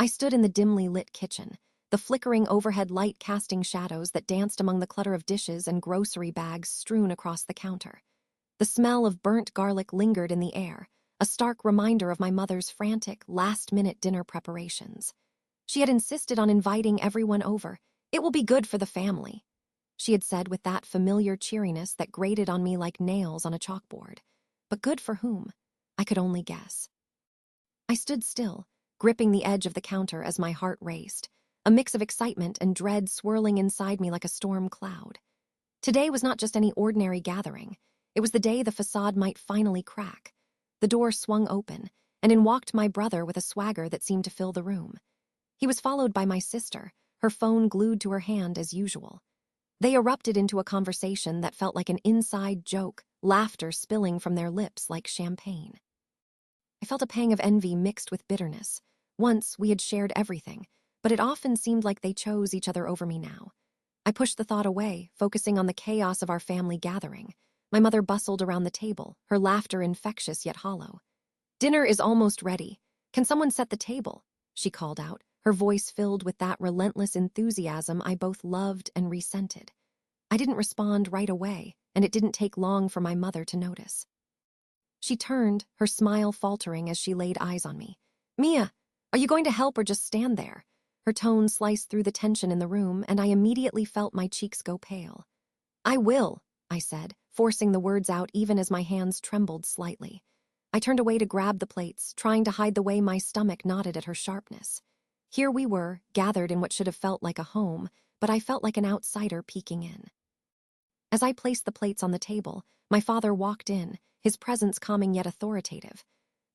I stood in the dimly lit kitchen, the flickering overhead light casting shadows that danced among the clutter of dishes and grocery bags strewn across the counter. The smell of burnt garlic lingered in the air, a stark reminder of my mother's frantic, last-minute dinner preparations. She had insisted on inviting everyone over. "It will be good for the family," she had said with that familiar cheeriness that grated on me like nails on a chalkboard. But good for whom? I could only guess. I stood still, gripping the edge of the counter as my heart raced, a mix of excitement and dread swirling inside me like a storm cloud. Today was not just any ordinary gathering. It was the day the facade might finally crack. The door swung open, and in walked my brother with a swagger that seemed to fill the room. He was followed by my sister, her phone glued to her hand as usual. They erupted into a conversation that felt like an inside joke, laughter spilling from their lips like champagne. I felt a pang of envy mixed with bitterness. Once we had shared everything, but it often seemed like they chose each other over me now. I pushed the thought away, focusing on the chaos of our family gathering. My mother bustled around the table, her laughter infectious yet hollow. "Dinner is almost ready. Can someone set the table?" she called out, her voice filled with that relentless enthusiasm I both loved and resented. I didn't respond right away, and it didn't take long for my mother to notice. She turned, her smile faltering as she laid eyes on me. "Mia, are you going to help or just stand there?" Her tone sliced through the tension in the room, and I immediately felt my cheeks go pale. "I will," I said, forcing the words out even as my hands trembled slightly. I turned away to grab the plates, trying to hide the way my stomach knotted at her sharpness. Here we were, gathered in what should have felt like a home, but I felt like an outsider peeking in. As I placed the plates on the table, my father walked in, his presence calming yet authoritative.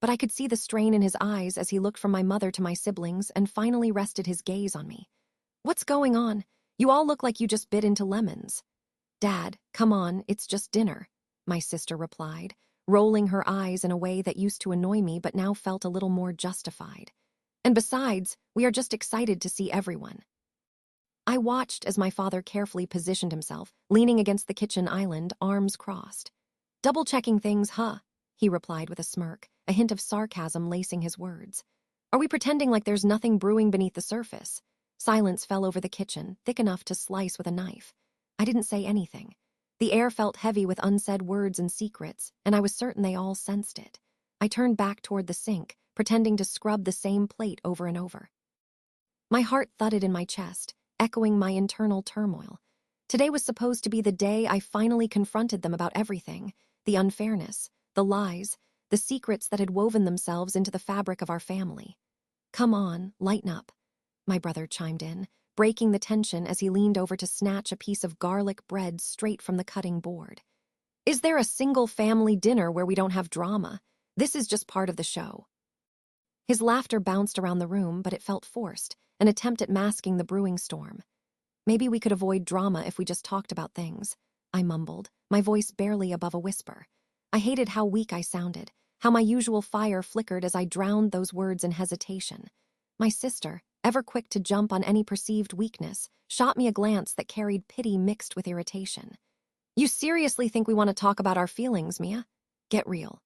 But I could see the strain in his eyes as he looked from my mother to my siblings and finally rested his gaze on me. "What's going on? You all look like you just bit into lemons." "Dad, come on, it's just dinner," my sister replied, rolling her eyes in a way that used to annoy me but now felt a little more justified. "And besides, we are just excited to see everyone." I watched as my father carefully positioned himself, leaning against the kitchen island, arms crossed. "Double-checking things, huh?" he replied with a smirk, a hint of sarcasm lacing his words. "Are we pretending like there's nothing brewing beneath the surface?" Silence fell over the kitchen, thick enough to slice with a knife. I didn't say anything. The air felt heavy with unsaid words and secrets, and I was certain they all sensed it. I turned back toward the sink, pretending to scrub the same plate over and over. My heart thudded in my chest, echoing my internal turmoil. Today was supposed to be the day I finally confronted them about everything, the unfairness, the lies, the secrets that had woven themselves into the fabric of our family. "Come on, lighten up," my brother chimed in, breaking the tension as he leaned over to snatch a piece of garlic bread straight from the cutting board. "Is there a single family dinner where we don't have drama? This is just part of the show." His laughter bounced around the room, but it felt forced, an attempt at masking the brewing storm. "Maybe we could avoid drama if we just talked about things," I mumbled, my voice barely above a whisper. I hated how weak I sounded, how my usual fire flickered as I drowned those words in hesitation. My sister, ever quick to jump on any perceived weakness, shot me a glance that carried pity mixed with irritation. "You seriously think we want to talk about our feelings, Mia? Get real."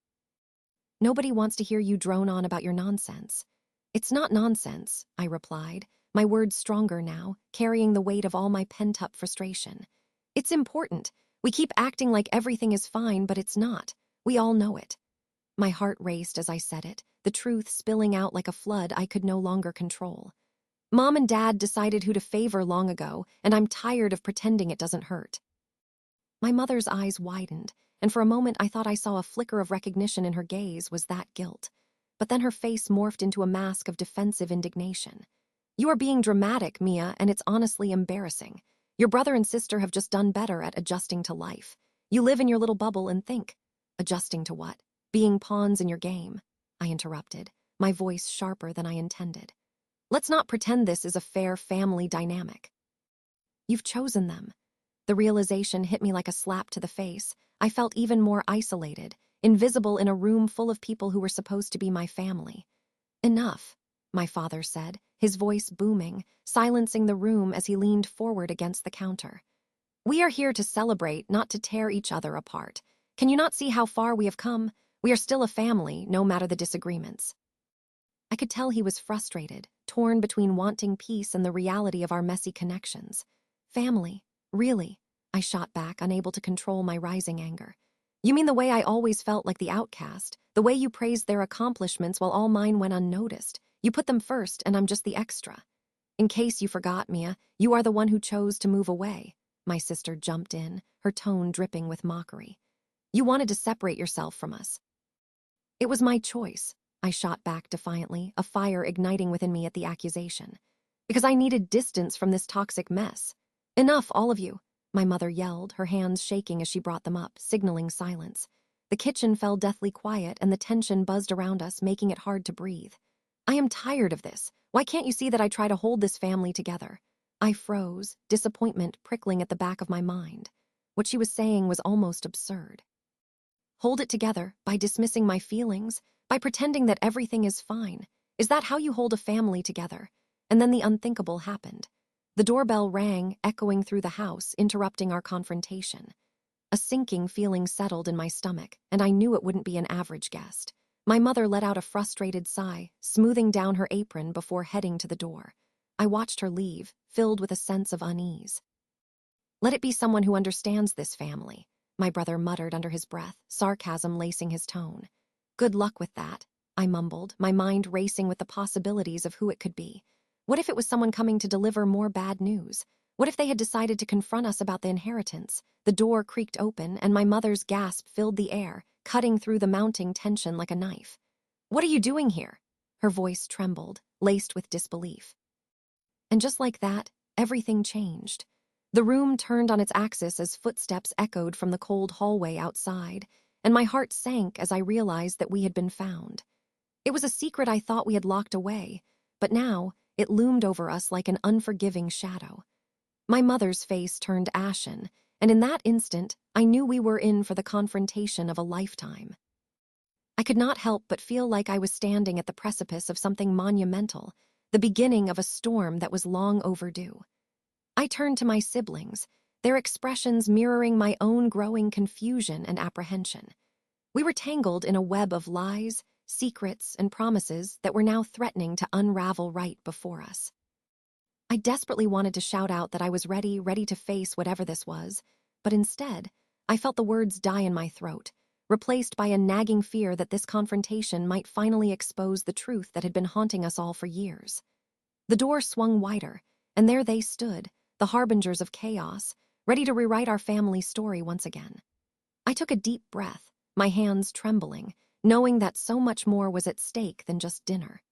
"Nobody wants to hear you drone on about your nonsense." "It's not nonsense," I replied, my words stronger now, carrying the weight of all my pent-up frustration. "It's important. We keep acting like everything is fine, but it's not. We all know it." My heart raced as I said it, the truth spilling out like a flood I could no longer control. "Mom and Dad decided who to favor long ago, and I'm tired of pretending it doesn't hurt." My mother's eyes widened, and for a moment I thought I saw a flicker of recognition in her gaze. Was that guilt? But then her face morphed into a mask of defensive indignation. "You are being dramatic, Mia, and it's honestly embarrassing. Your brother and sister have just done better at adjusting to life. You live in your little bubble and think. Adjusting to what? Being pawns in your game," I interrupted, my voice sharper than I intended. "Let's not pretend this is a fair family dynamic." "You've chosen them." The realization hit me like a slap to the face. I felt even more isolated, invisible in a room full of people who were supposed to be my family. "Enough," my father said, his voice booming, silencing the room as he leaned forward against the counter. "We are here to celebrate, not to tear each other apart. Can you not see how far we have come? We are still a family, no matter the disagreements." I could tell he was frustrated, torn between wanting peace and the reality of our messy connections. Family? Really? I shot back, unable to control my rising anger. You mean the way I always felt like the outcast, the way you praised their accomplishments while all mine went unnoticed? You put them first, and I'm just the extra. In case you forgot, Mia, you are the one who chose to move away. My sister jumped in, her tone dripping with mockery. You wanted to separate yourself from us. It was my choice, I shot back defiantly, a fire igniting within me at the accusation. Because I needed distance from this toxic mess. Enough, all of you, my mother yelled, her hands shaking as she brought them up, signaling silence. The kitchen fell deathly quiet, and the tension buzzed around us, making it hard to breathe. I am tired of this. Why can't you see that I try to hold this family together? I froze, disappointment prickling at the back of my mind. What she was saying was almost absurd. Hold it together by dismissing my feelings, by pretending that everything is fine. Is that how you hold a family together? And then the unthinkable happened. The doorbell rang, echoing through the house, interrupting our confrontation. A sinking feeling settled in my stomach, and I knew it wouldn't be an average guest. My mother let out a frustrated sigh, smoothing down her apron before heading to the door. I watched her leave, filled with a sense of unease. Let it be someone who understands this family, my brother muttered under his breath, sarcasm lacing his tone. Good luck with that, I mumbled, my mind racing with the possibilities of who it could be. What if it was someone coming to deliver more bad news? What if they had decided to confront us about the inheritance? The door creaked open, and my mother's gasp filled the air, cutting through the mounting tension like a knife. What are you doing here? Her voice trembled, laced with disbelief. And just like that, everything changed. The room turned on its axis as footsteps echoed from the cold hallway outside, and my heart sank as I realized that we had been found. It was a secret I thought we had locked away, but now it loomed over us like an unforgiving shadow. My mother's face turned ashen, and in that instant, I knew we were in for the confrontation of a lifetime. I could not help but feel like I was standing at the precipice of something monumental, the beginning of a storm that was long overdue. I turned to my siblings, their expressions mirroring my own growing confusion and apprehension. We were tangled in a web of lies, secrets, and promises that were now threatening to unravel right before us. I desperately wanted to shout out that I was ready to face whatever this was, but instead, I felt the words die in my throat, replaced by a nagging fear that this confrontation might finally expose the truth that had been haunting us all for years. The door swung wider, and there they stood, the harbingers of chaos, ready to rewrite our family story once again. I took a deep breath, my hands trembling, knowing that so much more was at stake than just dinner.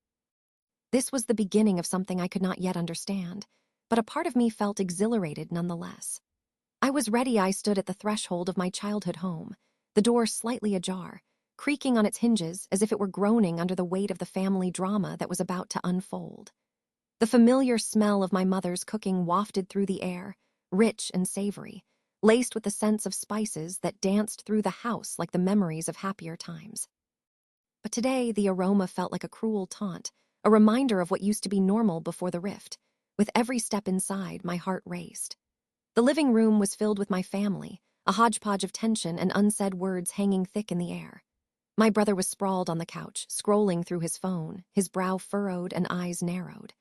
This was the beginning of something I could not yet understand, but a part of me felt exhilarated nonetheless. I was ready. I stood at the threshold of my childhood home, the door slightly ajar, creaking on its hinges as if it were groaning under the weight of the family drama that was about to unfold. The familiar smell of my mother's cooking wafted through the air, rich and savory, laced with the scents of spices that danced through the house like the memories of happier times. But today, the aroma felt like a cruel taunt, a reminder of what used to be normal before the rift. With every step inside, my heart raced. The living room was filled with my family, a hodgepodge of tension and unsaid words hanging thick in the air. My brother was sprawled on the couch, scrolling through his phone, his brow furrowed and eyes narrowed.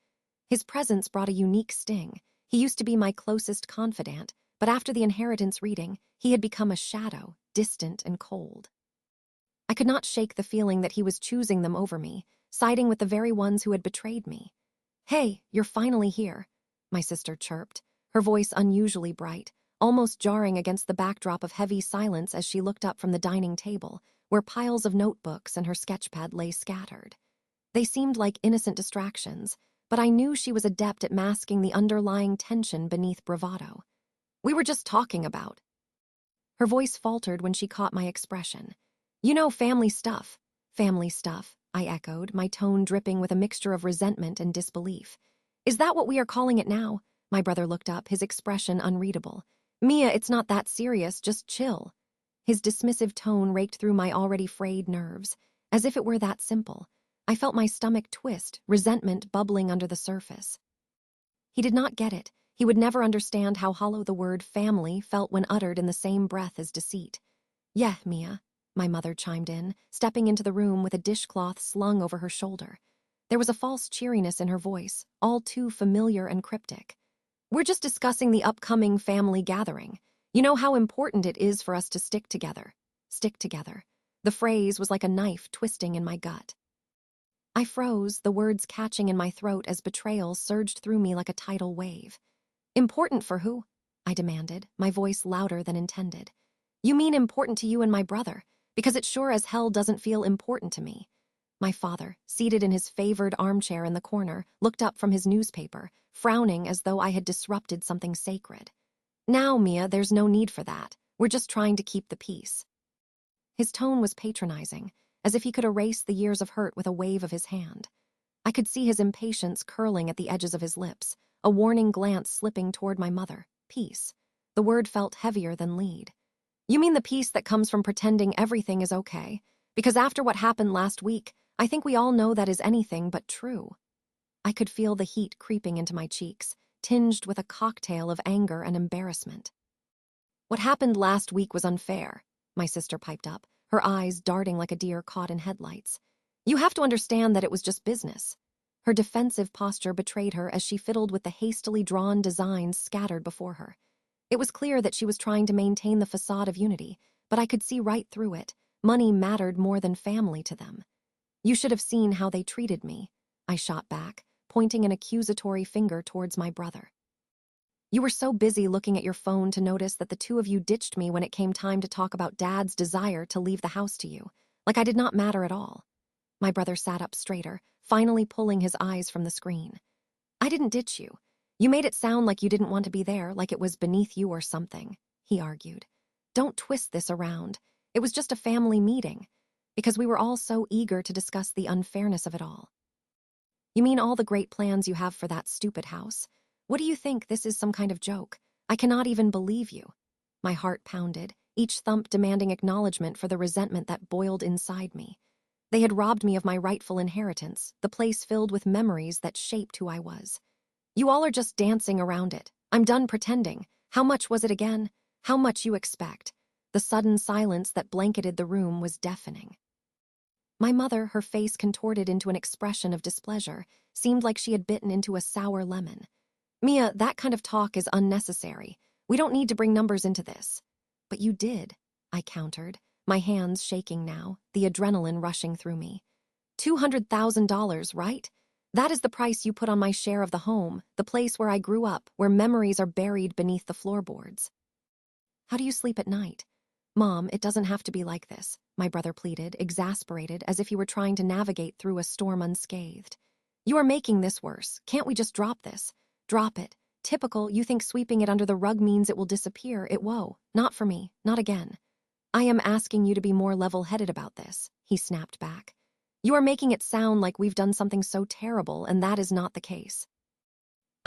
His presence brought a unique sting. He used to be my closest confidant, but after the inheritance reading, he had become a shadow, distant and cold. I could not shake the feeling that he was choosing them over me, siding with the very ones who had betrayed me. "Hey, you're finally here," my sister chirped, her voice unusually bright, almost jarring against the backdrop of heavy silence as she looked up from the dining table, where piles of notebooks and her sketchpad lay scattered. They seemed like innocent distractions, but I knew she was adept at masking the underlying tension beneath bravado. "We were just talking about." Her voice faltered when she caught my expression. "You know, family stuff." "Family stuff," I echoed, my tone dripping with a mixture of resentment and disbelief. "Is that what we are calling it now?" My brother looked up, his expression unreadable. "Mia, it's not that serious, just chill." His dismissive tone raked through my already frayed nerves, as if it were that simple. I felt my stomach twist, resentment bubbling under the surface. He did not get it. He would never understand how hollow the word family felt when uttered in the same breath as deceit. "Yeah, Mia," my mother chimed in, stepping into the room with a dishcloth slung over her shoulder. There was a false cheeriness in her voice, all too familiar and cryptic. "We're just discussing the upcoming family gathering. You know how important it is for us to stick together." Stick together. The phrase was like a knife twisting in my gut. I froze, the words catching in my throat as betrayal surged through me like a tidal wave. "Important for who?" I demanded, my voice louder than intended. "You mean important to you and my brother, because it sure as hell doesn't feel important to me." My father, seated in his favored armchair in the corner, looked up from his newspaper, frowning as though I had disrupted something sacred. "Now, Mia, there's no need for that. We're just trying to keep the peace." His tone was patronizing, as if he could erase the years of hurt with a wave of his hand. I could see his impatience curling at the edges of his lips, a warning glance slipping toward my mother. Peace. The word felt heavier than lead. "You mean the peace that comes from pretending everything is okay? Because after what happened last week, I think we all know that is anything but true." I could feel the heat creeping into my cheeks, tinged with a cocktail of anger and embarrassment. "What happened last week was unfair," my sister piped up, her eyes darting like a deer caught in headlights. "You have to understand that it was just business." Her defensive posture betrayed her as she fiddled with the hastily drawn designs scattered before her. It was clear that she was trying to maintain the facade of unity, but I could see right through it. Money mattered more than family to them. "You should have seen how they treated me," I shot back, pointing an accusatory finger towards my brother. "You were so busy looking at your phone to notice that the two of you ditched me when it came time to talk about Dad's desire to leave the house to you, like I did not matter at all." My brother sat up straighter, finally pulling his eyes from the screen. "I didn't ditch you. You made it sound like you didn't want to be there, like it was beneath you or something," he argued. "Don't twist this around. It was just a family meeting, because we were all so eager to discuss the unfairness of it all." "You mean all the great plans you have for that stupid house? What do you think, this is some kind of joke? I cannot even believe you." My heart pounded, each thump demanding acknowledgement for the resentment that boiled inside me. They had robbed me of my rightful inheritance, the place filled with memories that shaped who I was. "You all are just dancing around it. I'm done pretending. How much was it again? How much you expect?" The sudden silence that blanketed the room was deafening. My mother, her face contorted into an expression of displeasure, seemed like she had bitten into a sour lemon. "Mia, that kind of talk is unnecessary. We don't need to bring numbers into this." "But you did," I countered, my hands shaking now, the adrenaline rushing through me. $200,000, right? That is the price you put on my share of the home, the place where I grew up, where memories are buried beneath the floorboards." "How do you sleep at night?" "Mom, it doesn't have to be like this," my brother pleaded, exasperated as if he were trying to navigate through a storm unscathed. "You are making this worse. Can't we just drop this?" "Drop it. Typical, you think sweeping it under the rug means it will disappear. It won't. Not for me. Not again." "I am asking you to be more level-headed about this," he snapped back. "You are making it sound like we've done something so terrible, and that is not the case."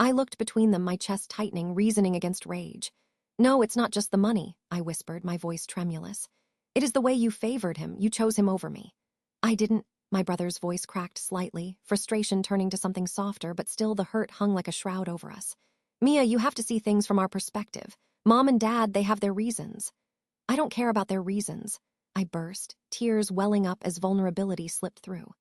I looked between them, my chest tightening, reasoning against rage. "No, it's not just the money," I whispered, my voice tremulous. "It is the way you favored him. You chose him over me." "I didn't." My brother's voice cracked slightly, frustration turning to something softer, but still the hurt hung like a shroud over us. "Mia, you have to see things from our perspective. Mom and Dad, they have their reasons." "I don't care about their reasons," I burst, tears welling up as vulnerability slipped through.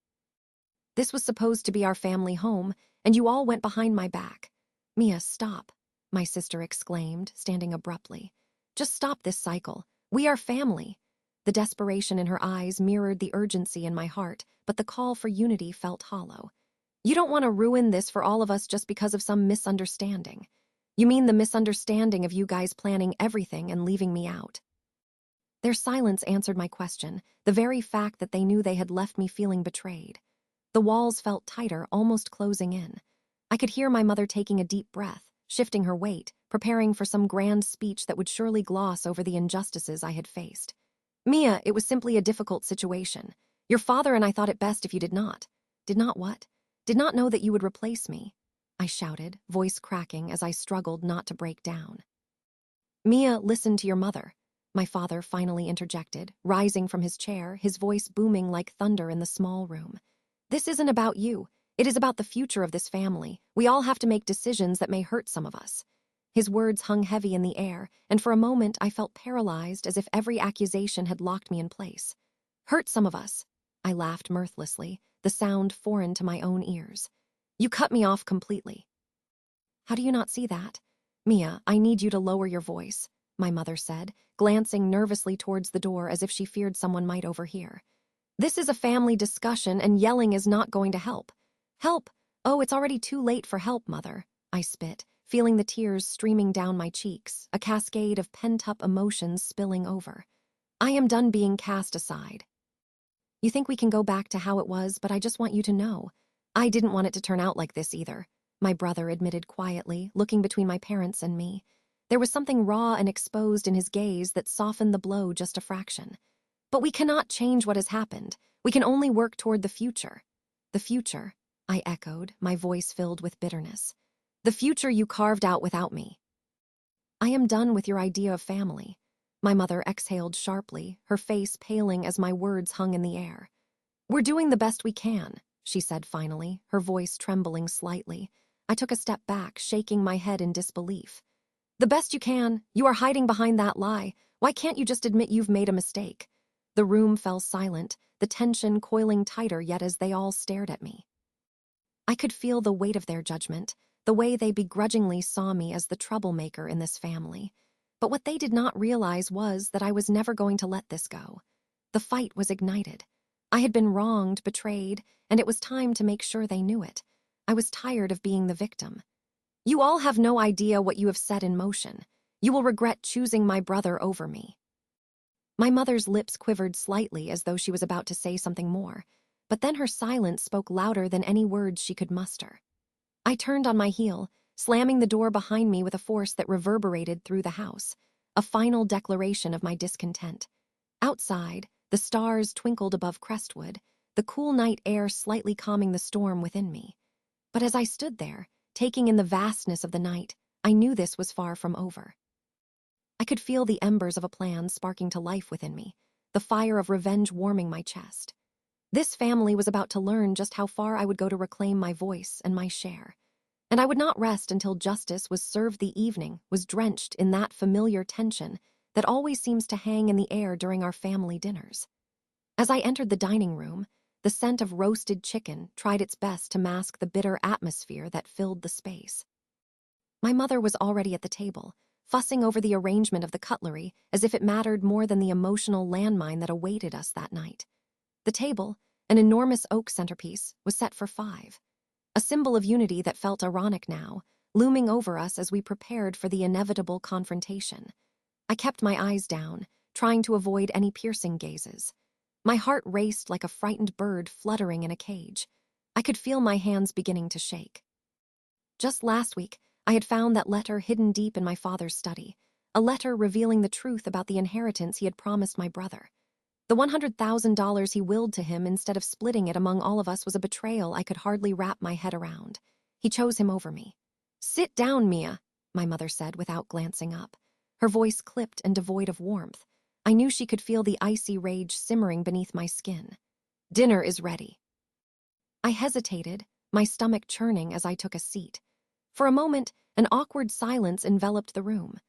"This was supposed to be our family home, and you all went behind my back." "Mia, stop," my sister exclaimed, standing abruptly. "Just stop this cycle. We are family." The desperation in her eyes mirrored the urgency in my heart, but the call for unity felt hollow. "You don't want to ruin this for all of us just because of some misunderstanding. You mean the misunderstanding of you guys planning everything and leaving me out?" Their silence answered my question, the very fact that they knew they had left me feeling betrayed. The walls felt tighter, almost closing in. I could hear my mother taking a deep breath, shifting her weight, preparing for some grand speech that would surely gloss over the injustices I had faced. "Mia, it was simply a difficult situation. Your father and I thought it best if you did not." "Did not what?" "Did not know that you would replace me," I shouted, voice cracking as I struggled not to break down. "Mia, listen to your mother," my father finally interjected, rising from his chair, his voice booming like thunder in the small room. "This isn't about you. It is about the future of this family. We all have to make decisions that may hurt some of us." His words hung heavy in the air, and for a moment I felt paralyzed, as if every accusation had locked me in place. "Hurt some of us," I laughed mirthlessly, the sound foreign to my own ears. You cut me off completely. How do you not see that? Mia, I need you to lower your voice, my mother said, glancing nervously towards the door as if she feared someone might overhear. This is a family discussion and yelling is not going to help. Help! Oh, it's already too late for help, Mother, I spit, feeling the tears streaming down my cheeks, a cascade of pent-up emotions spilling over. I am done being cast aside. You think we can go back to how it was, but I just want you to know. I didn't want it to turn out like this either, my brother admitted quietly, looking between my parents and me. There was something raw and exposed in his gaze that softened the blow just a fraction. But we cannot change what has happened. We can only work toward the future. The future, I echoed, my voice filled with bitterness. The future you carved out without me. I am done with your idea of family. My mother exhaled sharply, her face paling as my words hung in the air. We're doing the best we can, she said finally, her voice trembling slightly. I took a step back, shaking my head in disbelief. The best you can? You are hiding behind that lie. Why can't you just admit you've made a mistake? The room fell silent, the tension coiling tighter yet as they all stared at me. I could feel the weight of their judgment, the way they begrudgingly saw me as the troublemaker in this family. But what they did not realize was that I was never going to let this go. The fight was ignited. I had been wronged, betrayed, and it was time to make sure they knew it. I was tired of being the victim. You all have no idea what you have set in motion. You will regret choosing my brother over me. My mother's lips quivered slightly as though she was about to say something more, but then her silence spoke louder than any words she could muster. I turned on my heel, slamming the door behind me with a force that reverberated through the house, a final declaration of my discontent. Outside, the stars twinkled above Crestwood, the cool night air slightly calming the storm within me. But as I stood there, taking in the vastness of the night, I knew this was far from over. I could feel the embers of a plan sparking to life within me, the fire of revenge warming my chest. This family was about to learn just how far I would go to reclaim my voice and my share. And I would not rest until justice was served. The evening was drenched in that familiar tension that always seems to hang in the air during our family dinners. As I entered the dining room, the scent of roasted chicken tried its best to mask the bitter atmosphere that filled the space. My mother was already at the table, fussing over the arrangement of the cutlery as if it mattered more than the emotional landmine that awaited us that night. The table, an enormous oak centerpiece, was set for 5. A symbol of unity that felt ironic now, looming over us as we prepared for the inevitable confrontation. I kept my eyes down, trying to avoid any piercing gazes. My heart raced like a frightened bird fluttering in a cage. I could feel my hands beginning to shake. Just last week, I had found that letter hidden deep in my father's study, a letter revealing the truth about the inheritance he had promised my brother. The $100,000 he willed to him instead of splitting it among all of us was a betrayal I could hardly wrap my head around. He chose him over me. Sit down, Mia, my mother said without glancing up. Her voice clipped and devoid of warmth. I knew she could feel the icy rage simmering beneath my skin. Dinner is ready. I hesitated, my stomach churning as I took a seat. For a moment, an awkward silence enveloped the room.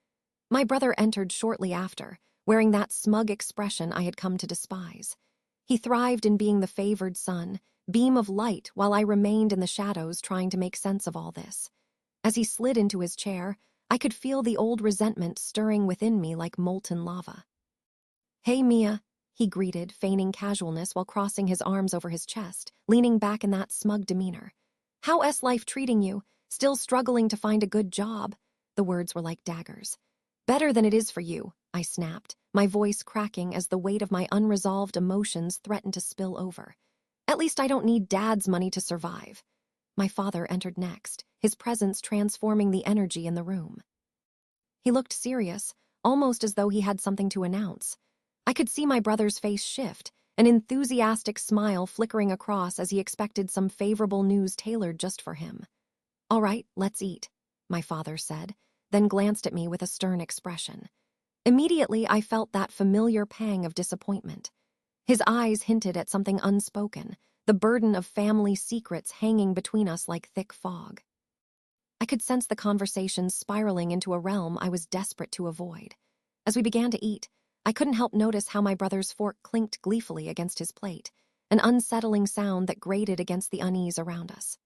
My brother entered shortly after, wearing that smug expression I had come to despise. He thrived in being the favored son, beam of light, while I remained in the shadows trying to make sense of all this. As he slid into his chair, I could feel the old resentment stirring within me like molten lava. Hey, Mia, he greeted, feigning casualness while crossing his arms over his chest, leaning back in that smug demeanor. How's life treating you? Still struggling to find a good job? The words were like daggers. Better than it is for you, I snapped, my voice cracking as the weight of my unresolved emotions threatened to spill over. At least I don't need Dad's money to survive. My father entered next, his presence transforming the energy in the room. He looked serious, almost as though he had something to announce. I could see my brother's face shift, an enthusiastic smile flickering across as he expected some favorable news tailored just for him. All right, let's eat, my father said, then glanced at me with a stern expression. Immediately, I felt that familiar pang of disappointment. His eyes hinted at something unspoken, the burden of family secrets hanging between us like thick fog. I could sense the conversation spiraling into a realm I was desperate to avoid. As we began to eat, I couldn't help notice how my brother's fork clinked gleefully against his plate. an unsettling sound that grated against the unease around us.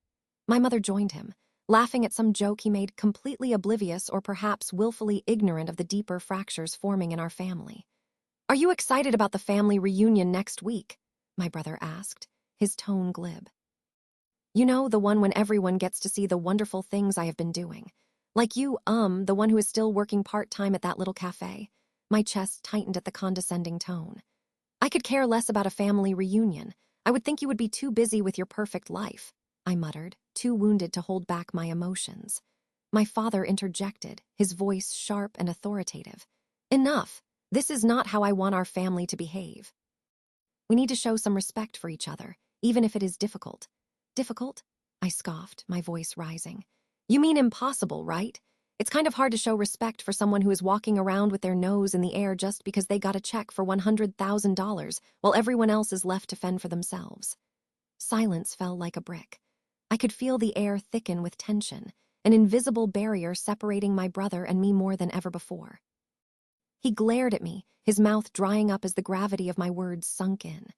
My mother joined him, laughing at some joke he made, completely oblivious or perhaps willfully ignorant of the deeper fractures forming in our family. "Are you excited about the family reunion next week?" my brother asked, his tone glib. "You know, the one when everyone gets to see the wonderful things I have been doing. Like you, the one who is still working part-time at that little cafe." My chest tightened at the condescending tone. "I could care less about a family reunion. I would think you would be too busy with your perfect life," I muttered, too wounded to hold back my emotions. My father interjected, his voice sharp and authoritative. "Enough. This is not how I want our family to behave. We need to show some respect for each other, even if it is difficult." "Difficult?" I scoffed, my voice rising. "You mean impossible, right? It's kind of hard to show respect for someone who is walking around with their nose in the air just because they got a check for $100,000 while everyone else is left to fend for themselves." Silence fell like a brick. I could feel the air thicken with tension, an invisible barrier separating my brother and me more than ever before. He glared at me, his mouth drying up as the gravity of my words sunk in.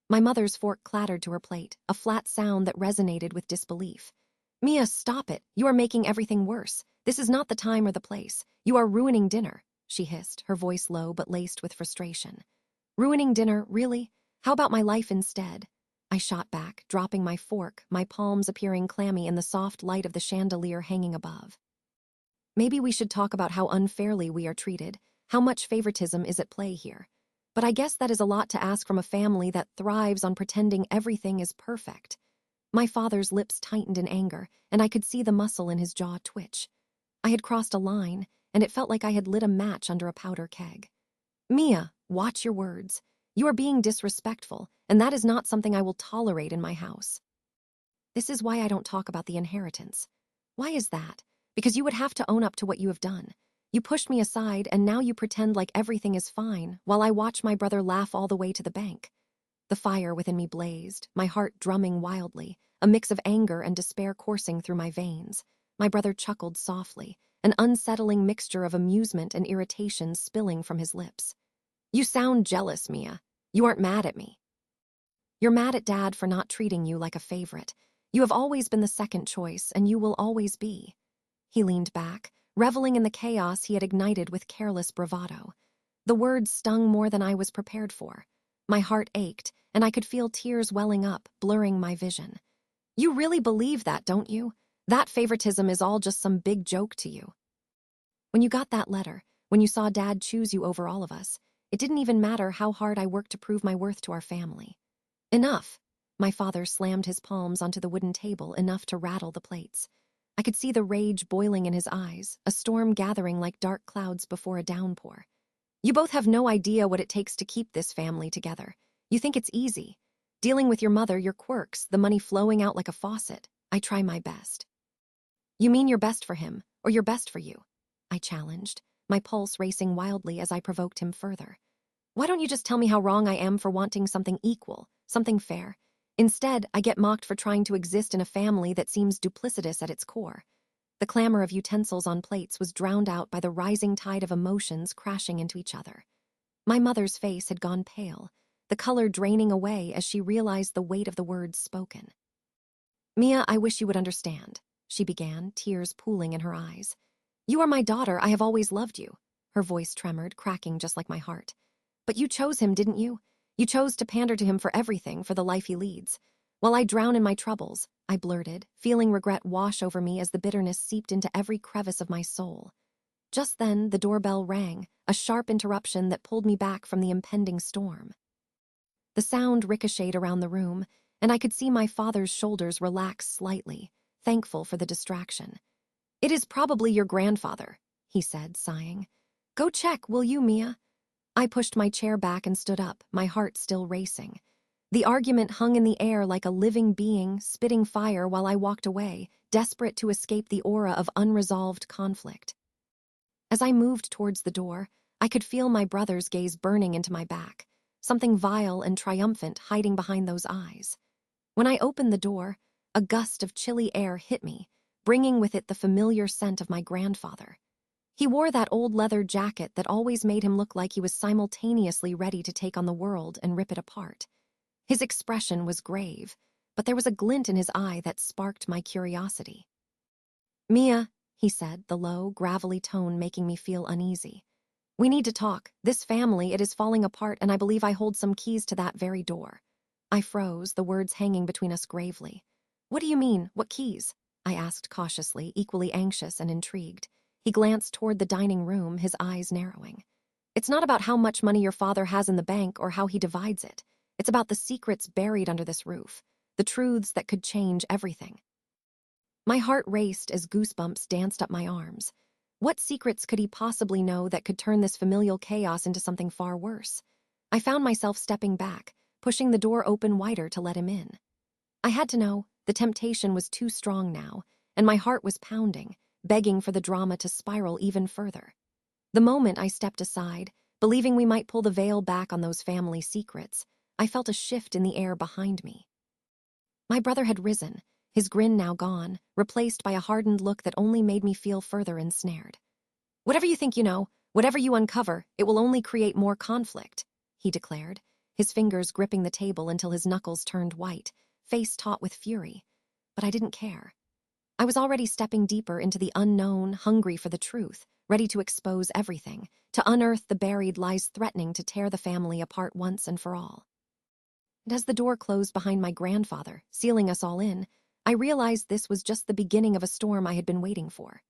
My mother's fork clattered to her plate, a flat sound that resonated with disbelief. "Mia, stop it. You are making everything worse. This is not the time or the place. You are ruining dinner," she hissed, her voice low but laced with frustration. "Ruining dinner, really? How about my life instead?" I shot back, dropping my fork, my palms appearing clammy in the soft light of the chandelier hanging above. "Maybe we should talk about how unfairly we are treated, how much favoritism is at play here. But I guess that is a lot to ask from a family that thrives on pretending everything is perfect." My father's lips tightened in anger, and I could see the muscle in his jaw twitch. I had crossed a line, and it felt like I had lit a match under a powder keg. "Mia, watch your words. You are being disrespectful, and that is not something I will tolerate in my house." "This is why I don't talk about the inheritance." "Why is that?" "Because you would have to own up to what you have done. You pushed me aside, and now you pretend like everything is fine, while I watch my brother laugh all the way to the bank." The fire within me blazed, my heart drumming wildly, a mix of anger and despair coursing through my veins. My brother chuckled softly, an unsettling mixture of amusement and irritation spilling from his lips. "You sound jealous, Mia. You aren't mad at me. You're mad at Dad for not treating you like a favorite. You have always been the second choice, and you will always be." He leaned back, reveling in the chaos he had ignited with careless bravado. The words stung more than I was prepared for. My heart ached, and I could feel tears welling up, blurring my vision. "You really believe that, don't you? That favoritism is all just some big joke to you. When you got that letter, when you saw Dad choose you over all of us, it didn't even matter how hard I worked to prove my worth to our family." "Enough." My father slammed his palms onto the wooden table, enough to rattle the plates. I could see the rage boiling in his eyes, a storm gathering like dark clouds before a downpour. "You both have no idea what it takes to keep this family together. You think it's easy. Dealing with your mother, your quirks, the money flowing out like a faucet. I try my best." "You mean your best for him, or your best for you?" I challenged, my pulse racing wildly as I provoked him further. "Why don't you just tell me how wrong I am for wanting something equal, something fair? Instead, I get mocked for trying to exist in a family that seems duplicitous at its core." The clamor of utensils on plates was drowned out by the rising tide of emotions crashing into each other. My mother's face had gone pale, the color draining away as she realized the weight of the words spoken. "Mia, I wish you would understand," she began, tears pooling in her eyes. "You are my daughter. I have always loved you." Her voice tremored, cracking just like my heart. "But you chose him, didn't you? You chose to pander to him for everything, for the life he leads. While I drown in my troubles," I blurted, feeling regret wash over me as the bitterness seeped into every crevice of my soul. Just then, the doorbell rang, a sharp interruption that pulled me back from the impending storm. The sound ricocheted around the room, and I could see my father's shoulders relax slightly, thankful for the distraction. "It is probably your grandfather," he said, sighing. "Go check, will you, Mia?" I pushed my chair back and stood up, my heart still racing. The argument hung in the air like a living being, spitting fire while I walked away, desperate to escape the aura of unresolved conflict. As I moved towards the door, I could feel my brother's gaze burning into my back, something vile and triumphant hiding behind those eyes. When I opened the door, a gust of chilly air hit me, bringing with it the familiar scent of my grandfather. He wore that old leather jacket that always made him look like he was simultaneously ready to take on the world and rip it apart. His expression was grave, but there was a glint in his eye that sparked my curiosity. "Mia," he said, the low, gravelly tone making me feel uneasy. "We need to talk. This family, it is falling apart, and I believe I hold some keys to that very door." I froze, the words hanging between us gravely. "What do you mean? What keys?" I asked cautiously, equally anxious and intrigued. He glanced toward the dining room, his eyes narrowing. "It's not about how much money your father has in the bank or how he divides it. It's about the secrets buried under this roof, the truths that could change everything." My heart raced as goosebumps danced up my arms. What secrets could he possibly know that could turn this familial chaos into something far worse? I found myself stepping back, pushing the door open wider to let him in. I had to know. The temptation was too strong now, and my heart was pounding, begging for the drama to spiral even further. The moment I stepped aside, believing we might pull the veil back on those family secrets, I felt a shift in the air behind me. My brother had risen, his grin now gone, replaced by a hardened look that only made me feel further ensnared. "Whatever you think you know, whatever you uncover, it will only create more conflict," he declared, his fingers gripping the table until his knuckles turned white, face taut with fury. But I didn't care. I was already stepping deeper into the unknown, hungry for the truth, ready to expose everything, to unearth the buried lies threatening to tear the family apart once and for all. And as the door closed behind my grandfather, sealing us all in, I realized this was just the beginning of a storm I had been waiting for.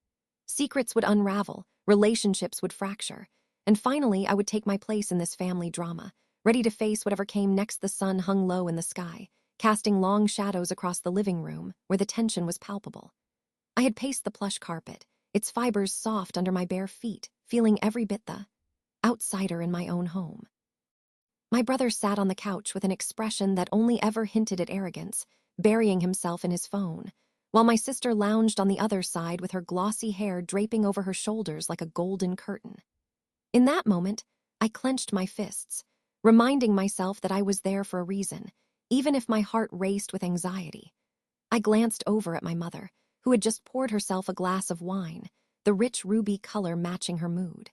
Secrets would unravel, relationships would fracture, and finally I would take my place in this family drama, ready to face whatever came next. The sun hung low in the sky, casting long shadows across the living room where the tension was palpable. I had paced the plush carpet, its fibers soft under my bare feet, feeling every bit the outsider in my own home. My brother sat on the couch with an expression that only ever hinted at arrogance, burying himself in his phone, while my sister lounged on the other side with her glossy hair draping over her shoulders like a golden curtain. In that moment, I clenched my fists, reminding myself that I was there for a reason, even if my heart raced with anxiety. I glanced over at my mother, who had just poured herself a glass of wine, the rich ruby color matching her mood.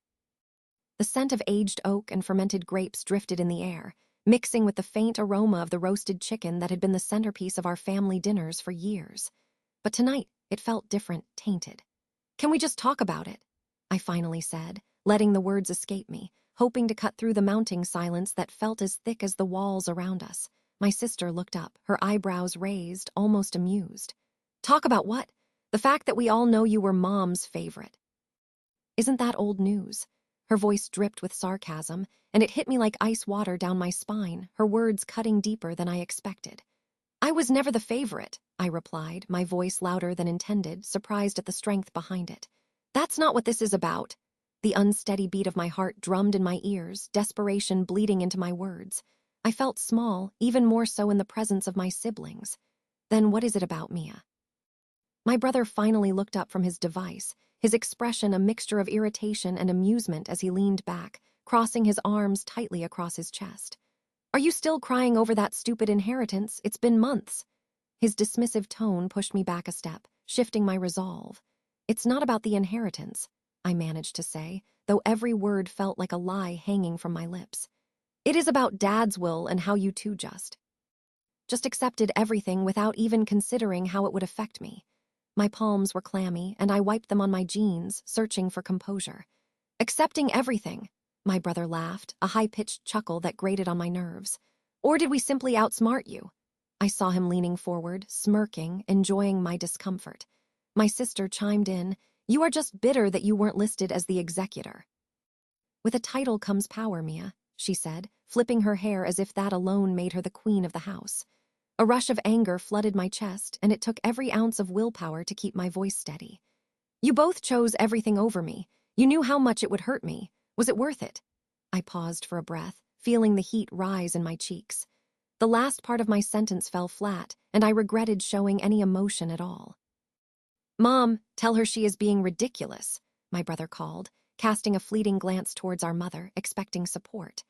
The scent of aged oak and fermented grapes drifted in the air, mixing with the faint aroma of the roasted chicken that had been the centerpiece of our family dinners for years. But tonight, it felt different, tainted. "Can we just talk about it?" I finally said, letting the words escape me, hoping to cut through the mounting silence that felt as thick as the walls around us. My sister looked up, her eyebrows raised, almost amused. "Talk about what? The fact that we all know you were Mom's favorite." "Isn't that old news?" Her voice dripped with sarcasm, and it hit me like ice water down my spine, her words cutting deeper than I expected. "I was never the favorite," I replied, my voice louder than intended, surprised at the strength behind it. "That's not what this is about." The unsteady beat of my heart drummed in my ears, desperation bleeding into my words. I felt small, even more so in the presence of my siblings. "Then what is it about, Mia?" My brother finally looked up from his device, his expression a mixture of irritation and amusement as he leaned back, crossing his arms tightly across his chest. "Are you still crying over that stupid inheritance? It's been months." His dismissive tone pushed me back a step, shifting my resolve. "It's not about the inheritance," I managed to say, though every word felt like a lie hanging from my lips. "It is about Dad's will and how you two just accepted everything without even considering how it would affect me." My palms were clammy, and I wiped them on my jeans, searching for composure. "Accepting everything," my brother laughed, a high-pitched chuckle that grated on my nerves. "Or did we simply outsmart you?" I saw him leaning forward, smirking, enjoying my discomfort. My sister chimed in, "You are just bitter that you weren't listed as the executor." "With a title comes power, Mia," she said, flipping her hair as if that alone made her the queen of the house. A rush of anger flooded my chest, and it took every ounce of willpower to keep my voice steady. "You both chose everything over me. You knew how much it would hurt me. Was it worth it?" I paused for a breath, feeling the heat rise in my cheeks. The last part of my sentence fell flat, and I regretted showing any emotion at all. "Mom, tell her she is being ridiculous," my brother called, casting a fleeting glance towards our mother, expecting support.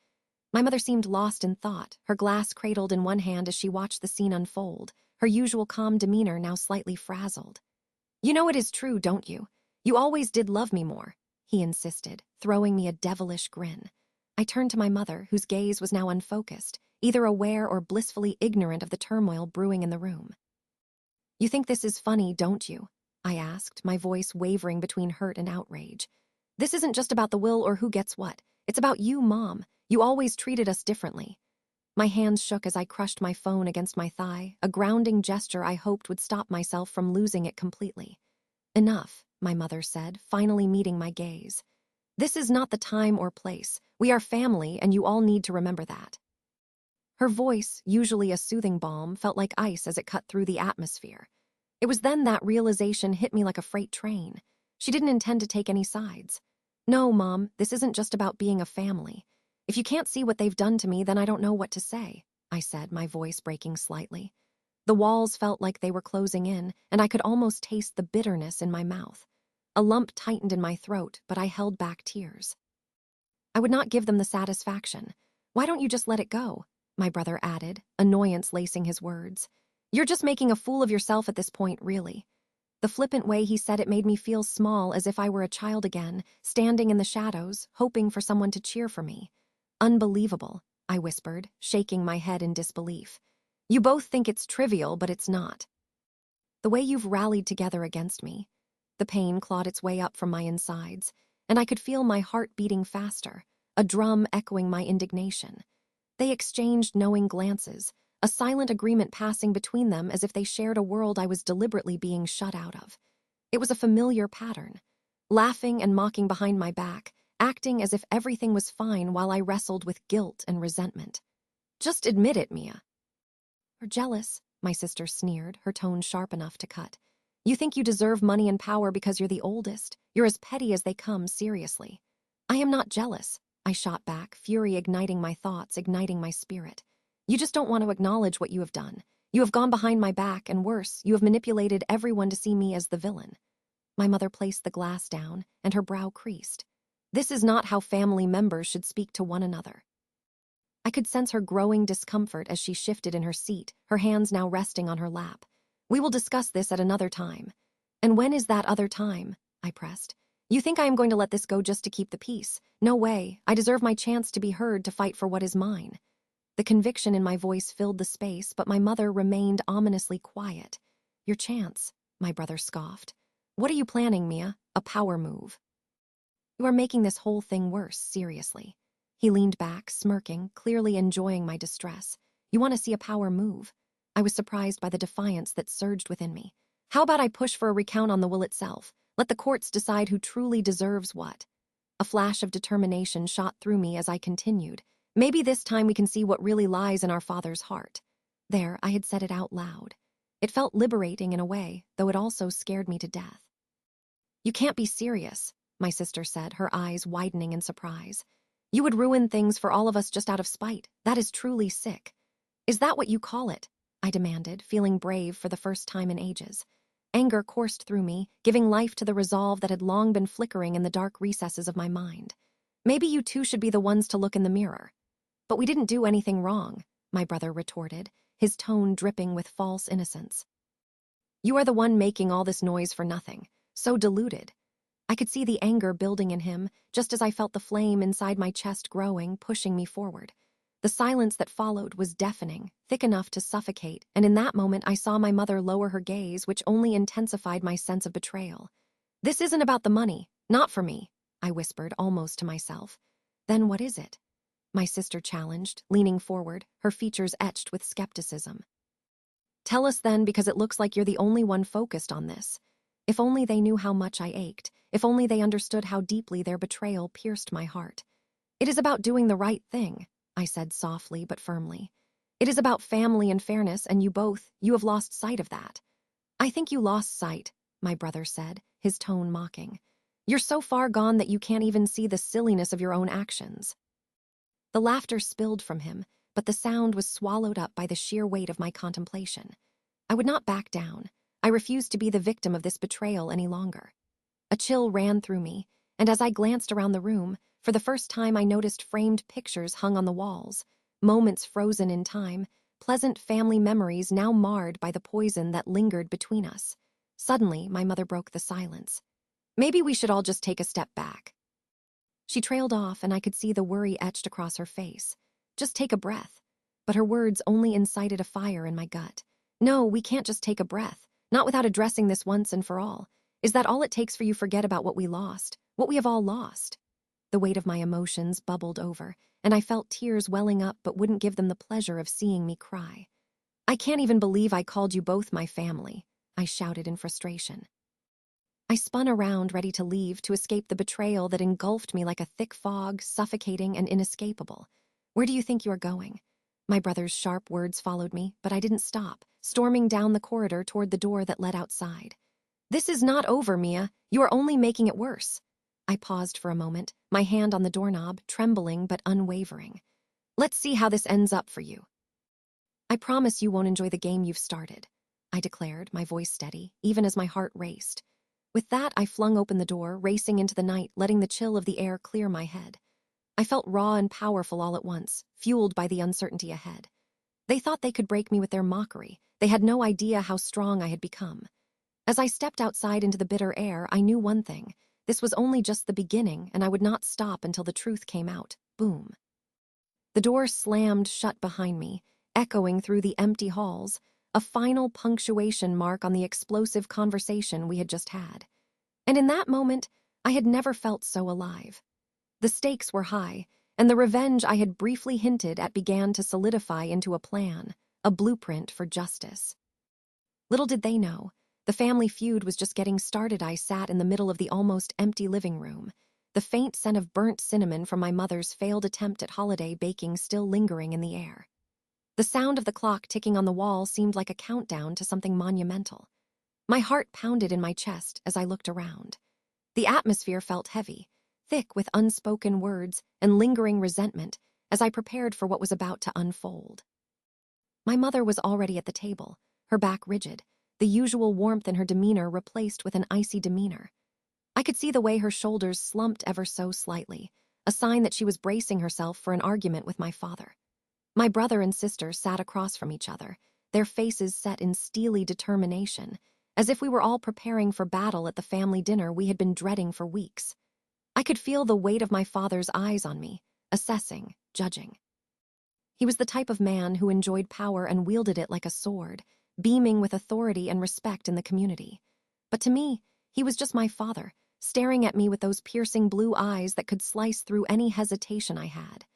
My mother seemed lost in thought, her glass cradled in one hand as she watched the scene unfold, her usual calm demeanor now slightly frazzled. "You know it is true, don't you? You always did love me more," he insisted, throwing me a devilish grin. I turned to my mother, whose gaze was now unfocused, either aware or blissfully ignorant of the turmoil brewing in the room. "You think this is funny, don't you?" I asked, my voice wavering between hurt and outrage. "This isn't just about the will or who gets what. It's about you, Mom. You always treated us differently." My hands shook as I crushed my phone against my thigh, a grounding gesture I hoped would stop myself from losing it completely. "Enough," my mother said, finally meeting my gaze. "This is not the time or place. We are family, and you all need to remember that." Her voice, usually a soothing balm, felt like ice as it cut through the atmosphere. It was then that realization hit me like a freight train. She didn't intend to take any sides. "No, Mom, this isn't just about being a family. If you can't see what they've done to me, then I don't know what to say," I said, my voice breaking slightly. The walls felt like they were closing in, and I could almost taste the bitterness in my mouth. A lump tightened in my throat, but I held back tears. "I would not give them the satisfaction. Why don't you just let it go?" my brother added, annoyance lacing his words. "You're just making a fool of yourself at this point, really." The flippant way he said it made me feel small, as if I were a child again, standing in the shadows, hoping for someone to cheer for me. "Unbelievable," I whispered, shaking my head in disbelief. "You both think it's trivial, but it's not. The way you've rallied together against me." The pain clawed its way up from my insides, and I could feel my heart beating faster, a drum echoing my indignation. They exchanged knowing glances, a silent agreement passing between them as if they shared a world I was deliberately being shut out of. It was a familiar pattern, laughing and mocking behind my back, acting as if everything was fine while I wrestled with guilt and resentment. "Just admit it, Mia." "You're jealous," my sister sneered, her tone sharp enough to cut. "You think you deserve money and power because you're the oldest. You're as petty as they come, seriously." "I am not jealous," I shot back, fury igniting my thoughts, igniting my spirit. "You just don't want to acknowledge what you have done. You have gone behind my back, and worse, you have manipulated everyone to see me as the villain." My mother placed the glass down, and her brow creased. "This is not how family members should speak to one another." I could sense her growing discomfort as she shifted in her seat, her hands now resting on her lap. "We will discuss this at another time." "And when is that other time?" I pressed. "You think I am going to let this go just to keep the peace? No way. I deserve my chance to be heard, to fight for what is mine." The conviction in my voice filled the space, but my mother remained ominously quiet. "Your chance," my brother scoffed. "What are you planning, Mia? A power move?" "You are making this whole thing worse, seriously." He leaned back, smirking, clearly enjoying my distress. "You want to see a power move?" I was surprised by the defiance that surged within me. "How about I push for a recount on the will itself? Let the courts decide who truly deserves what." A flash of determination shot through me as I continued. "Maybe this time we can see what really lies in our father's heart." There, I had said it out loud. It felt liberating in a way, though it also scared me to death. "You can't be serious," my sister said, her eyes widening in surprise. "You would ruin things for all of us just out of spite. That is truly sick." "Is that what you call it?" I demanded, feeling brave for the first time in ages. Anger coursed through me, giving life to the resolve that had long been flickering in the dark recesses of my mind. "Maybe you two should be the ones to look in the mirror." "But we didn't do anything wrong," my brother retorted, his tone dripping with false innocence. "You are the one making all this noise for nothing, so deluded." I could see the anger building in him, just as I felt the flame inside my chest growing, pushing me forward. The silence that followed was deafening, thick enough to suffocate, and in that moment I saw my mother lower her gaze, which only intensified my sense of betrayal. "This isn't about the money, not for me," I whispered, almost to myself. "Then what is it?" my sister challenged, leaning forward, her features etched with skepticism. "Tell us then, because it looks like you're the only one focused on this." If only they knew how much I ached, if only they understood how deeply their betrayal pierced my heart. "It is about doing the right thing," I said softly but firmly. "It is about family and fairness, and you have lost sight of that." "I think you lost sight," my brother said, his tone mocking. "You're so far gone that you can't even see the silliness of your own actions." The laughter spilled from him, but the sound was swallowed up by the sheer weight of my contemplation. I would not back down. I refused to be the victim of this betrayal any longer. A chill ran through me, and as I glanced around the room, for the first time I noticed framed pictures hung on the walls, moments frozen in time, pleasant family memories now marred by the poison that lingered between us. Suddenly, my mother broke the silence. "Maybe we should all just take a step back." She trailed off, and I could see the worry etched across her face. "Just take a breath." But her words only incited a fire in my gut. No, we can't just take a breath, not without addressing this once and for all. Is that all it takes for you to forget about what we lost, what we have all lost? The weight of my emotions bubbled over, and I felt tears welling up but wouldn't give them the pleasure of seeing me cry. I can't even believe I called you both my family, I shouted in frustration. I spun around, ready to leave, to escape the betrayal that engulfed me like a thick fog, suffocating and inescapable. Where do you think you are going? My brother's sharp words followed me, but I didn't stop, storming down the corridor toward the door that led outside. This is not over, Mia. You are only making it worse. I paused for a moment, my hand on the doorknob, trembling but unwavering. Let's see how this ends up for you. I promise you won't enjoy the game you've started, I declared, my voice steady, even as my heart raced. With that, I flung open the door, racing into the night, letting the chill of the air clear my head. I felt raw and powerful all at once, fueled by the uncertainty ahead. They thought they could break me with their mockery. They had no idea how strong I had become. As I stepped outside into the bitter air, I knew one thing. This was only just the beginning, and I would not stop until the truth came out. Boom. The door slammed shut behind me, echoing through the empty halls, a final punctuation mark on the explosive conversation we had just had. And in that moment, I had never felt so alive. The stakes were high, and the revenge I had briefly hinted at began to solidify into a plan, a blueprint for justice. Little did they know, the family feud was just getting started. I sat in the middle of the almost empty living room, the faint scent of burnt cinnamon from my mother's failed attempt at holiday baking still lingering in the air. The sound of the clock ticking on the wall seemed like a countdown to something monumental. My heart pounded in my chest as I looked around. The atmosphere felt heavy, thick with unspoken words and lingering resentment as I prepared for what was about to unfold. My mother was already at the table, her back rigid, the usual warmth in her demeanor replaced with an icy demeanor. I could see the way her shoulders slumped ever so slightly, a sign that she was bracing herself for an argument with my father. My brother and sister sat across from each other, their faces set in steely determination, as if we were all preparing for battle at the family dinner we had been dreading for weeks. I could feel the weight of my father's eyes on me, assessing, judging. He was the type of man who enjoyed power and wielded it like a sword, beaming with authority and respect in the community. But to me, he was just my father, staring at me with those piercing blue eyes that could slice through any hesitation I had.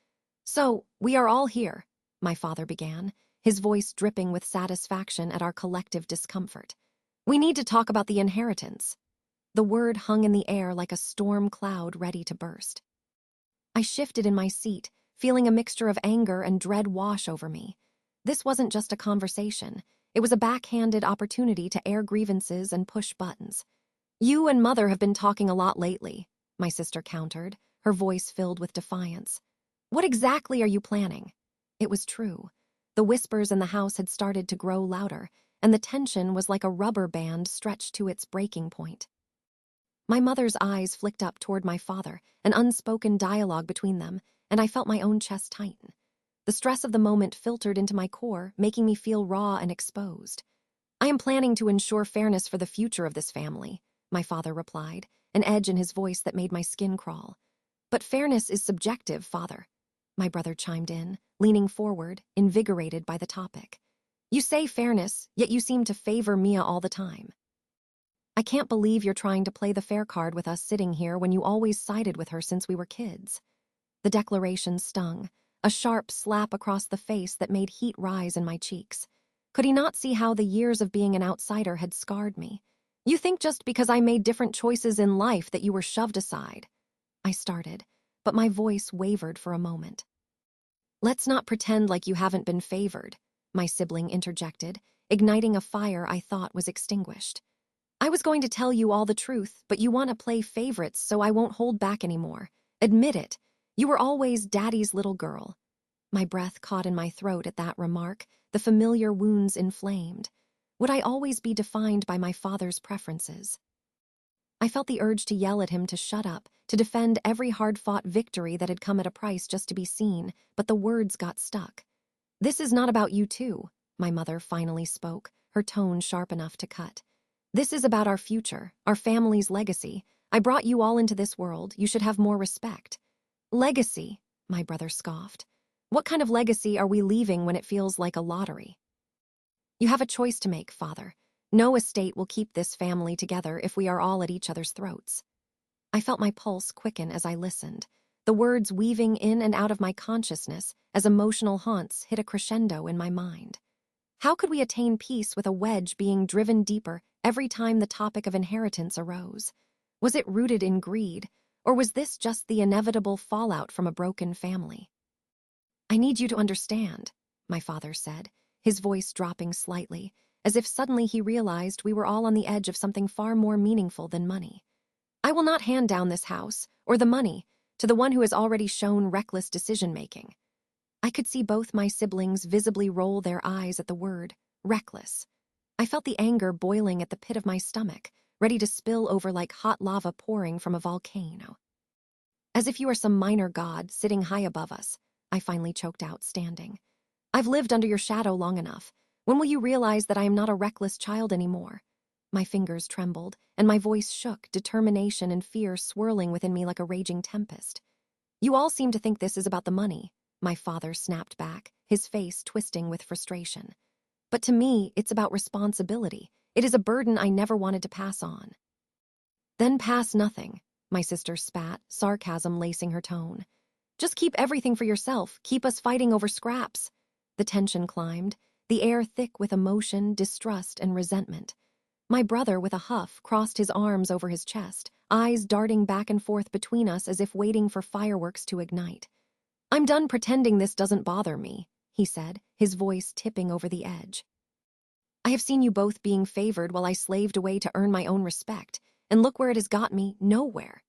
"So, we are all here," my father began, his voice dripping with satisfaction at our collective discomfort. "We need to talk about the inheritance." The word hung in the air like a storm cloud ready to burst. I shifted in my seat, feeling a mixture of anger and dread wash over me. This wasn't just a conversation. It was a backhanded opportunity to air grievances and push buttons. "You and Mother have been talking a lot lately," my sister countered, her voice filled with defiance. "What exactly are you planning?" It was true. The whispers in the house had started to grow louder, and the tension was like a rubber band stretched to its breaking point. My mother's eyes flicked up toward my father, an unspoken dialogue between them, and I felt my own chest tighten. The stress of the moment filtered into my core, making me feel raw and exposed. "I am planning to ensure fairness for the future of this family," my father replied, an edge in his voice that made my skin crawl. "But fairness is subjective, father," my brother chimed in, leaning forward, invigorated by the topic. "You say fairness, yet you seem to favor Mia all the time. I can't believe you're trying to play the fair card with us sitting here when you always sided with her since we were kids." The declaration stung, a sharp slap across the face that made heat rise in my cheeks. Could he not see how the years of being an outsider had scarred me? "You think just because I made different choices in life that you were shoved aside?" I started, but my voice wavered for a moment. "Let's not pretend like you haven't been favored," my sibling interjected, igniting a fire I thought was extinguished. "I was going to tell you all the truth, but you want to play favorites, so I won't hold back anymore. Admit it. You were always Daddy's little girl." My breath caught in my throat at that remark, the familiar wounds inflamed. Would I always be defined by my father's preferences? I felt the urge to yell at him to shut up, to defend every hard-fought victory that had come at a price just to be seen, but the words got stuck. "This is not about you two," my mother finally spoke, her tone sharp enough to cut. "This is about our future, our family's legacy. I brought you all into this world. You should have more respect." "Legacy," my brother scoffed. What kind of legacy are we leaving when it feels like a lottery? You have a choice to make, Father. No estate will keep this family together if we are all at each other's throats. I felt my pulse quicken as I listened, the words weaving in and out of my consciousness as emotional haunts hit a crescendo in my mind. How could we attain peace with a wedge being driven deeper every time the topic of inheritance arose? Was it rooted in greed, or was this just the inevitable fallout from a broken family? I need you to understand, my father said, his voice dropping slightly, as if suddenly he realized we were all on the edge of something far more meaningful than money. I will not hand down this house, or the money, to the one who has already shown reckless decision-making. I could see both my siblings visibly roll their eyes at the word, reckless. I felt the anger boiling at the pit of my stomach, ready to spill over like hot lava pouring from a volcano. As if you are some minor god sitting high above us, I finally choked out, standing. I've lived under your shadow long enough. When will you realize that I am not a reckless child anymore? My fingers trembled, and my voice shook, determination and fear swirling within me like a raging tempest. You all seem to think this is about the money, my father snapped back, his face twisting with frustration. But to me, it's about responsibility. It is a burden I never wanted to pass on. Then pass nothing, my sister spat, sarcasm lacing her tone. Just keep everything for yourself. Keep us fighting over scraps. The tension climbed, the air thick with emotion, distrust, and resentment. My brother, with a huff, crossed his arms over his chest, eyes darting back and forth between us as if waiting for fireworks to ignite. I'm done pretending this doesn't bother me, he said, his voice tipping over the edge. I have seen you both being favored while I slaved away to earn my own respect, and look where it has got me, nowhere.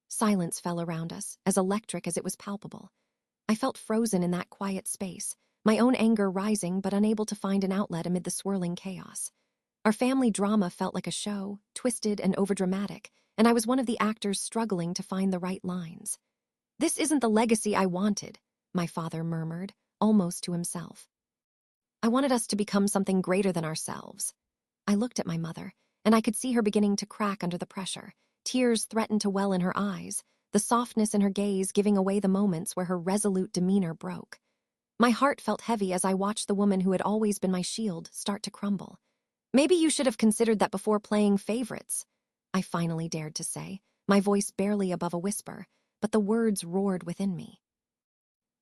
Silence fell around us, as electric as it was palpable. I felt frozen in that quiet space, my own anger rising but unable to find an outlet amid the swirling chaos. Our family drama felt like a show, twisted and overdramatic, and I was one of the actors struggling to find the right lines. This isn't the legacy I wanted, my father murmured, almost to himself. I wanted us to become something greater than ourselves. I looked at my mother, and I could see her beginning to crack under the pressure. Tears threatened to well in her eyes, the softness in her gaze giving away the moments where her resolute demeanor broke. My heart felt heavy as I watched the woman who had always been my shield start to crumble. Maybe you should have considered that before playing favorites, I finally dared to say, my voice barely above a whisper, but the words roared within me.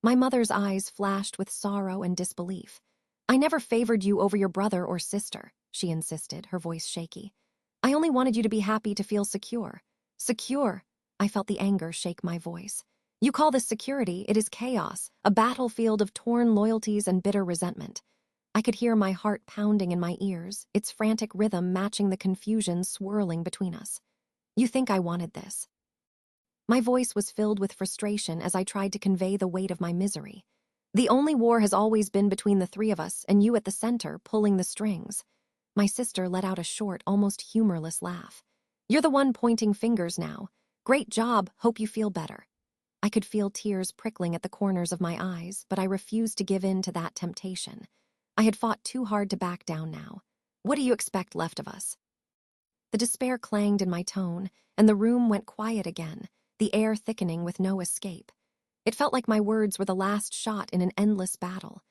My mother's eyes flashed with sorrow and disbelief. I never favored you over your brother or sister, she insisted, her voice shaky. I only wanted you to be happy, to feel secure. Secure, I felt the anger shake my voice. You call this security, it is chaos, a battlefield of torn loyalties and bitter resentment. I could hear my heart pounding in my ears, its frantic rhythm matching the confusion swirling between us. You think I wanted this? My voice was filled with frustration as I tried to convey the weight of my misery. The only war has always been between the three of us, and you at the center, pulling the strings. My sister let out a short, almost humorless laugh. You're the one pointing fingers now. Great job, hope you feel better. I could feel tears prickling at the corners of my eyes, but I refused to give in to that temptation. I had fought too hard to back down now. What do you expect left of us? The despair clanged in my tone, and the room went quiet again, the air thickening with no escape. It felt like my words were the last shot in an endless battle.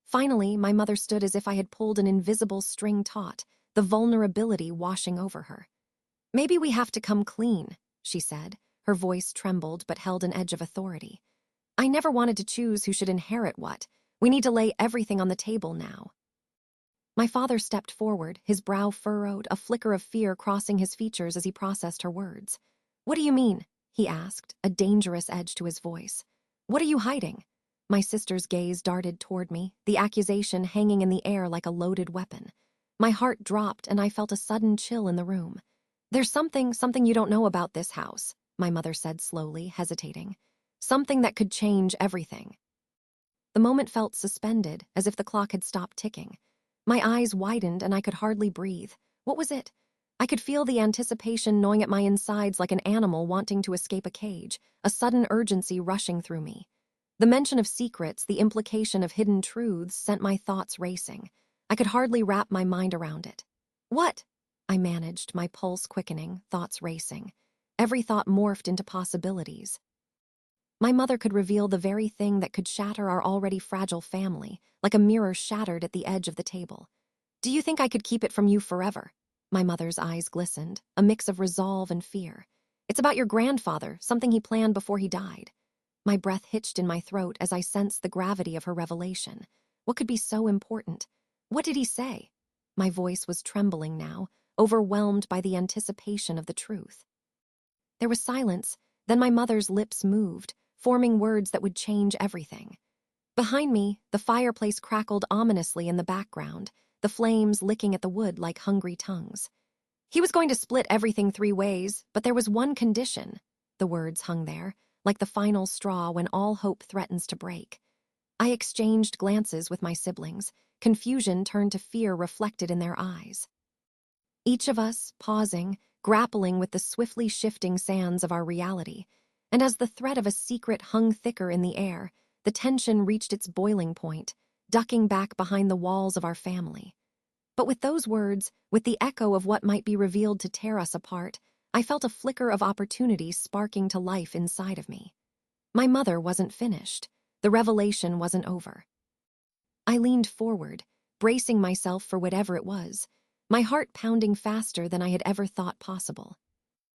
Finally, my mother stood as if I had pulled an invisible string taut, the vulnerability washing over her. Maybe we have to come clean, she said. Her voice trembled but held an edge of authority. I never wanted to choose who should inherit what. We need to lay everything on the table now. My father stepped forward, his brow furrowed, a flicker of fear crossing his features as he processed her words. What do you mean? He asked, a dangerous edge to his voice. What are you hiding? My sister's gaze darted toward me, the accusation hanging in the air like a loaded weapon. My heart dropped and I felt a sudden chill in the room. There's something you don't know about this house, my mother said slowly, hesitating. Something that could change everything. The moment felt suspended, as if the clock had stopped ticking. My eyes widened and I could hardly breathe. What was it? I could feel the anticipation gnawing at my insides like an animal wanting to escape a cage, a sudden urgency rushing through me. The mention of secrets, the implication of hidden truths sent my thoughts racing. I could hardly wrap my mind around it. What? I managed, my pulse quickening, thoughts racing. Every thought morphed into possibilities. My mother could reveal the very thing that could shatter our already fragile family, like a mirror shattered at the edge of the table. Do you think I could keep it from you forever? My mother's eyes glistened, a mix of resolve and fear. It's about your grandfather, something he planned before he died. My breath hitched in my throat as I sensed the gravity of her revelation. What could be so important? What did he say? My voice was trembling now, overwhelmed by the anticipation of the truth. There was silence, then my mother's lips moved, forming words that would change everything. Behind me, the fireplace crackled ominously in the background, the flames licking at the wood like hungry tongues. He was going to split everything 3 ways, but there was one condition. The words hung there, like the final straw when all hope threatens to break. I exchanged glances with my siblings, confusion turned to fear reflected in their eyes. Each of us, pausing, grappling with the swiftly shifting sands of our reality, and as the threat of a secret hung thicker in the air, the tension reached its boiling point, ducking back behind the walls of our family. But with those words, with the echo of what might be revealed to tear us apart, I felt a flicker of opportunity sparking to life inside of me. My mother wasn't finished. The revelation wasn't over. I leaned forward, bracing myself for whatever it was, my heart pounding faster than I had ever thought possible.